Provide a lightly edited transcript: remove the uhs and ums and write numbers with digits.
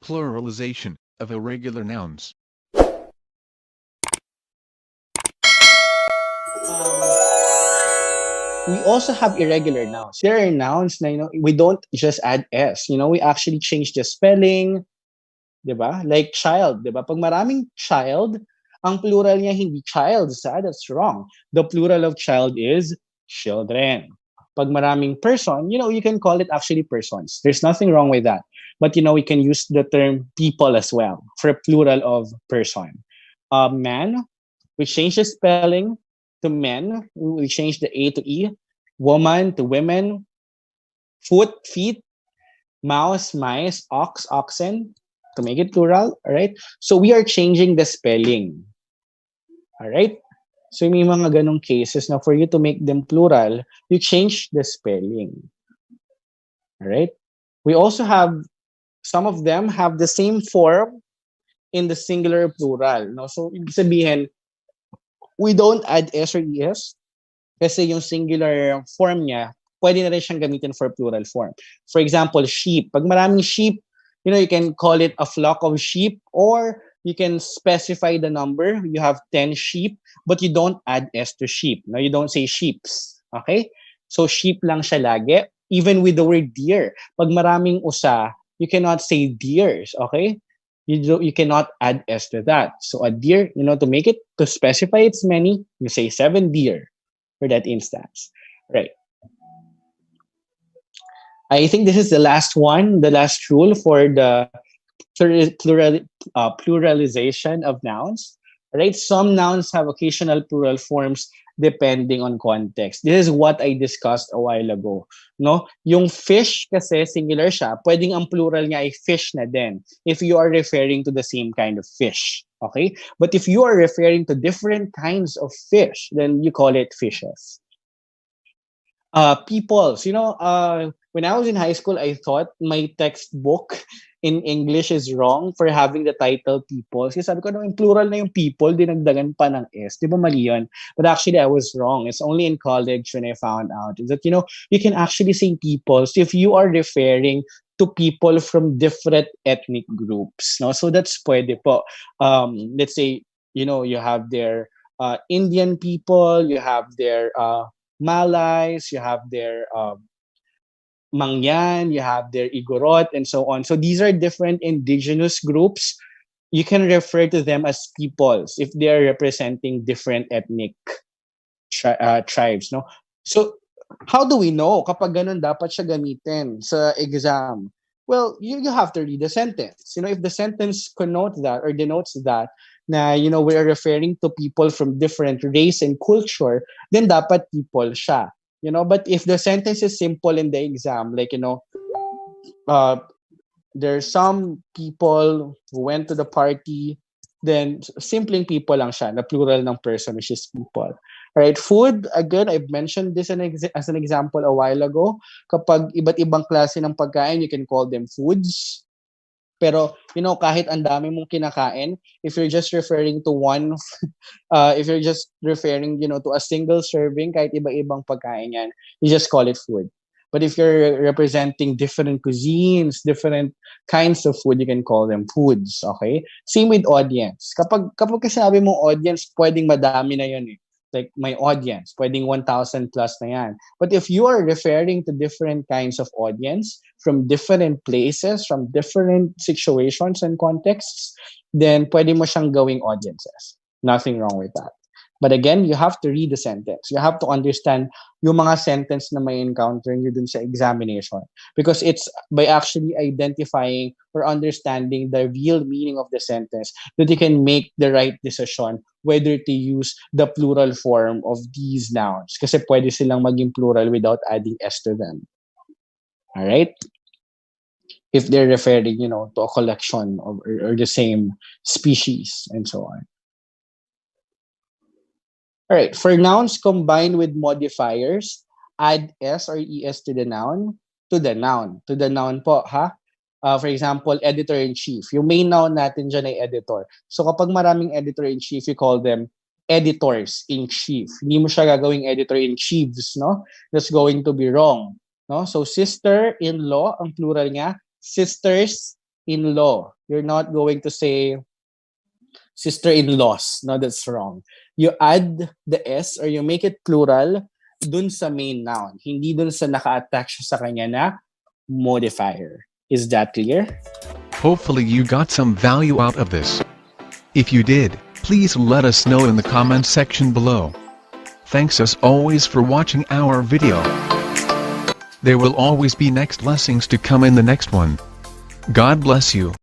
Pluralization of irregular nouns. We also have irregular nouns. There are nouns na, we don't just add S. We actually change the spelling, di ba? Like child, di ba? Pag maraming child, ang plural niya hindi child, that's wrong. The plural of child is children. Pag maraming person, you can call it actually persons. There's nothing wrong with that. But, we can use the term people as well for plural of person. Man, we change the spelling to men. We change the A to E. Woman to women. Foot, feet. Mouse, mice. Ox, oxen. To make it plural. All right? So we are changing the spelling. All right? So may mga ganong cases na for you to make them plural, you change the spelling. All right? We also have, some of them have the same form in the singular plural. No? So ibig sabihin, we don't add S or ES kasi yung singular form niya, pwede na rin siyang gamitin for plural form. For example, sheep. Pag maraming sheep, you can call it a flock of sheep, or you can specify the number. You have 10 sheep, but you don't add S to sheep. No, you don't say sheeps. Okay? So sheep lang siya lagi. Even with the word deer. Pag maraming usa, you cannot say deers. Okay? You cannot add S to that. So a deer, to make it, to specify it's many, you say 7 deer for that instance. Right. I think this is the last one, the last rule for the pluralization of nouns. Right? Some nouns have occasional plural forms depending on context. This is what I discussed a while ago. No? Yung fish kasi singular siya, pwedeng ang plural niya ay fish na din if you are referring to the same kind of fish. Okay? But if you are referring to different kinds of fish, then you call it fishes. Peoples. When I was in high school, I thought my textbook in English is wrong for having the title peoples. Kasi sabi ko, yung plural na yung people, dinagdagan pa ng S. Di ba mali yun? But actually, I was wrong. It's only in college when I found out that, you can actually say peoples if you are referring to people from different ethnic groups. No? So that's pwede po. Let's say, you have their Indian people, you have their Malays, you have their Mangyan, you have their Igorot, and so on. So these are different indigenous groups. You can refer to them as peoples if they are representing different ethnic tribes. No? So how do we know kapag ganun dapat siya gamitin sa exam? Well, you have to read the sentence. If the sentence connotes that or denotes that, na we're referring to people from different race and culture, then dapat people siya. But if the sentence is simple in the exam, like there's some people who went to the party, then simpleng people lang siya, na plural ng person, which is people. Right? Food, again, I've mentioned this as an example a while ago. Kapag iba't ibang klase ng pagkain, you can call them foods. Pero, kahit ang dami mong kinakain, if you're just referring to one, if you're just referring, to a single serving, kahit iba-ibang pagkain yan, you just call it food. But if you're representing different cuisines, different kinds of food, you can call them foods, okay? Same with audience. Kapag kasabi mong audience, pwedeng madami na yun eh. Like my audience, pwedeng 1,000 plus na yan. But if you are referring to different kinds of audience from different places, from different situations and contexts, then pwede mo siyang gawing audiences. Nothing wrong with that. But again, you have to read the sentence. You have to understand yung mga sentence na may encounter nyo dun sa examination. Because it's by actually identifying or understanding the real meaning of the sentence that you can make the right decision whether to use the plural form of these nouns. Kasi pwede silang maging plural without adding S to them. Alright? If they're referring, to a collection of, or the same species and so on. All right, for nouns combined with modifiers, add S or ES to the noun, to the noun. To the noun po, ha? For example, editor-in-chief. Yung main noun natin dyan ay editor. So kapag maraming editor-in-chief, you call them editors-in-chief. Hindi mo siya gagawing editor-in-chiefs, no? That's going to be wrong. No? So sister-in-law, ang plural niya, sisters in-law. You're not going to say sister-in-laws. No, that's wrong. You add the S or you make it plural dun sa main noun. Hindi dun sa naka-attach sa kanya na modifier. Is that clear? Hopefully you got some value out of this. If you did, please let us know in the comments section below. Thanks as always for watching our video. There will always be next lessons to come in the next one. God bless you.